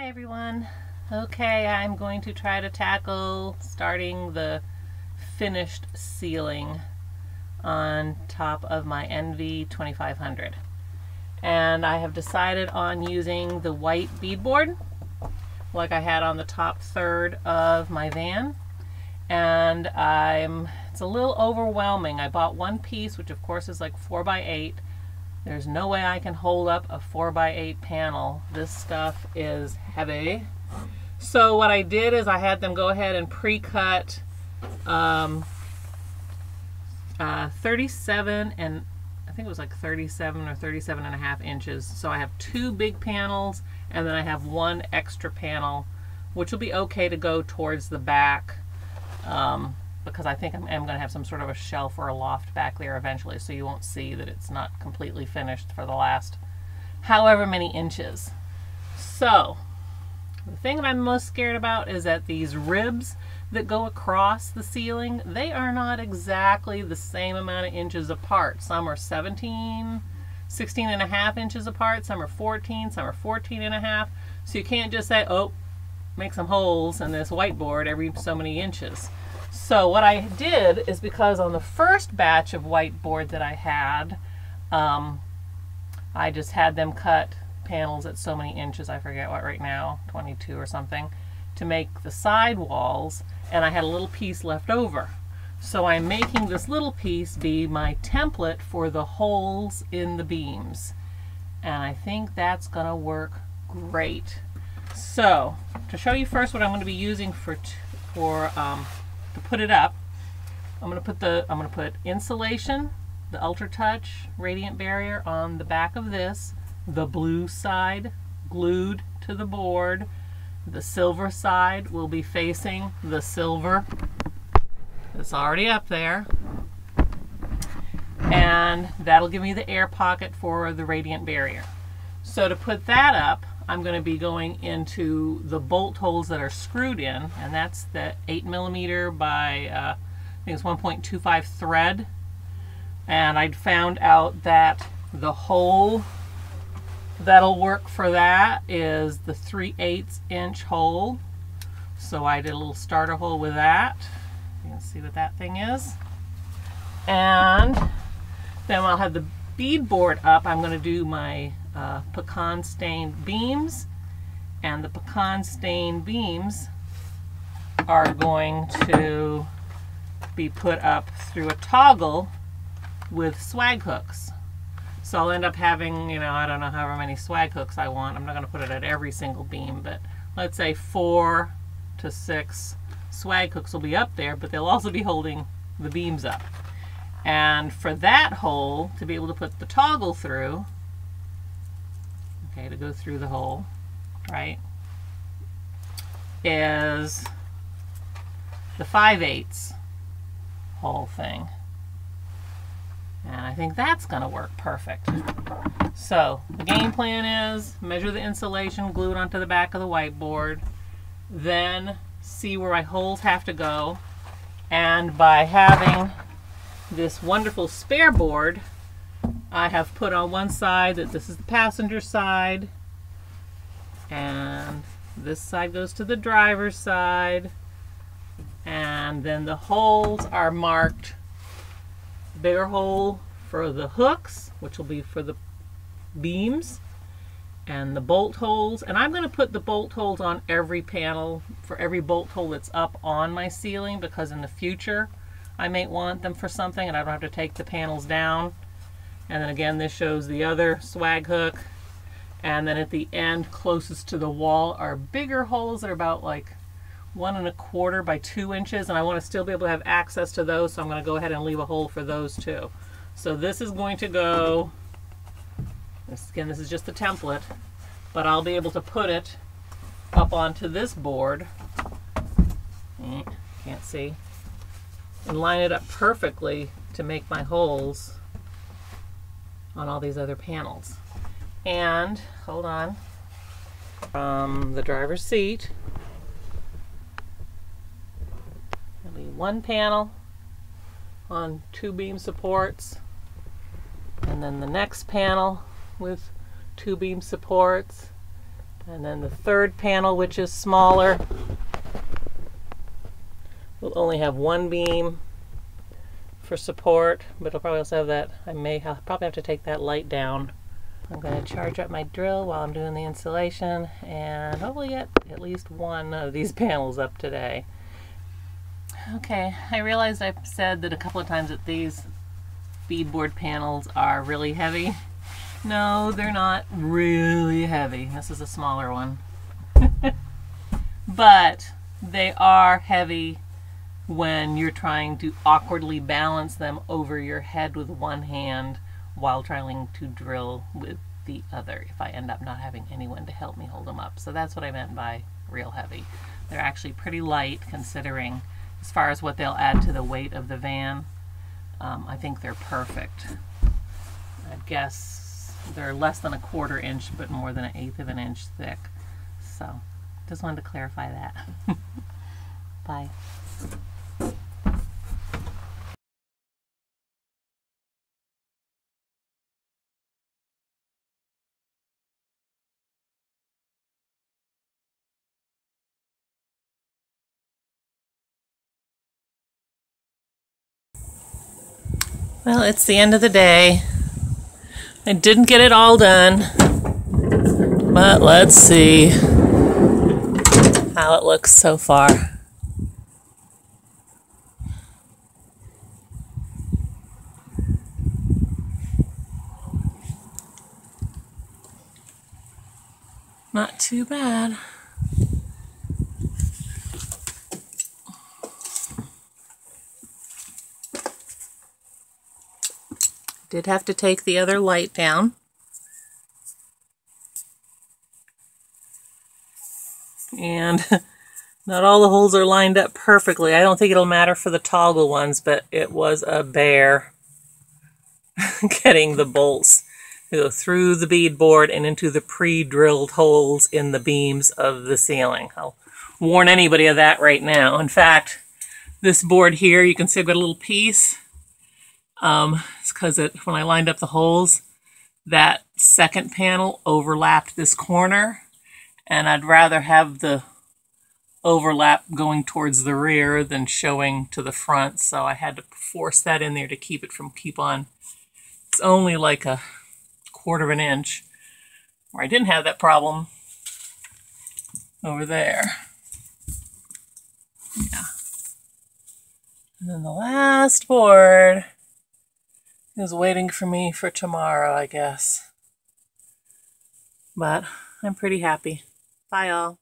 Hi everyone. Okay, I'm going to try to tackle starting the finished ceiling on top of my NV 2500. And I have decided on using the white beadboard like I had on the top third of my van. And it's a little overwhelming. I bought one piece, which of course is like 4x8. There's no way I can hold up a 4x8 panel. This stuff is heavy. So what I did is I had them go ahead and pre-cut 37 and I think it was like 37 or 37.5 inches. So I have two big panels and then I have one extra panel, which will be okay to go towards the back. Because I think I'm going to have some sort of a shelf or a loft back there eventually, so you won't see that it's not completely finished for the last however many inches. So the thing that I'm most scared about is that these ribs that go across the ceiling, they are not exactly the same amount of inches apart. Some are 16.5 inches apart, some are 14, some are 14.5. So you can't just say, oh, make some holes in this whiteboard every so many inches. So what I did is, because on the first batch of whiteboard that I had, I just had them cut panels at so many inches, I forget what right now, 22 or something, to make the side walls, and I had a little piece left over. So I'm making this little piece be my template for the holes in the beams. And I think that's gonna work great. So to show you first what I'm going to be using to put it up, I'm going to put insulation, the Ultra Touch radiant barrier on the back of this, the blue side glued to the board, the silver side will be facing the silver that's already up there, and that'll give me the air pocket for the radiant barrier. So to put that up, I'm going to be going into the bolt holes that are screwed in, and that's the 8mm by I think it's 1.25 thread. And I'd found out that the hole that'll work for that is the 3/8 inch hole. So I did a little starter hole with that. You can see what that thing is. And then I'll have the beadboard up. I'm going to do my pecan stained beams, and the pecan stained beams are going to be put up through a toggle with swag hooks. So I'll end up having, I don't know however many swag hooks I want. I'm not going to put it at every single beam, but let's say 4 to 6 swag hooks will be up there, but they'll also be holding the beams up. And for that hole, to be able to put the toggle through, okay, to go through the hole, right, is the 5/8 hole thing. And I think that's going to work perfect. So the game plan is measure the insulation, glue it onto the back of the whiteboard, then see where my holes have to go. And by having this wonderful spare board, I have put on one side that this is the passenger side, and this side goes to the driver's side, and then the holes are marked. Bigger hole for the hooks, which will be for the beams, and the bolt holes. And I'm going to put the bolt holes on every panel for every bolt hole that's up on my ceiling, because in the future I may want them for something and I don't have to take the panels down. And then again, this shows the other swag hook. And then at the end, closest to the wall, are bigger holes that are about like 1¼ by 2 inches. And I want to still be able to have access to those, so I'm going to go ahead and leave a hole for those too. So this is going to go, again, this is just the template, but I'll be able to put it up onto this board. Can't see. And line it up perfectly to make my holes on all these other panels. And hold on, from the driver's seat, there'll be one panel on 2 beam supports, and then the next panel with 2 beam supports, And then the third panel, which is smaller, will only have one beam for support, but it'll probably also have that, probably have to take that light down. I'm going to charge up my drill while I'm doing the installation and hopefully get at least one of these panels up today. Okay, I realized I've said that a couple of times that these beadboard panels are really heavy. No, they're not really heavy. This is a smaller one. But they are heavy when you're trying to awkwardly balance them over your head with one hand while trying to drill with the other, if I end up not having anyone to help me hold them up. So that's what I meant by real heavy. They're actually pretty light considering as far as what they'll add to the weight of the van. I think they're perfect. I guess they're less than 1/4 inch, but more than 1/8 of an inch thick. So just wanted to clarify that. Bye. Well, it's the end of the day. I didn't get it all done, but let's see how it looks so far. Not too bad. Did have to take the other light down. And not all the holes are lined up perfectly. I don't think it'll matter for the toggle ones, but it was a bear getting the bolts to go through the bead board and into the pre-drilled holes in the beams of the ceiling. I'll warn anybody of that right now. In fact, this board here, you can see I've got a little piece. It's because when I lined up the holes, that second panel overlapped this corner, and I'd rather have the overlap going towards the rear than showing to the front, so I had to force that in there to keep it from it's only like 1/4 of an inch, where I didn't have that problem over there. Yeah. And then the last board is waiting for me for tomorrow, I guess. But I'm pretty happy. Bye, all.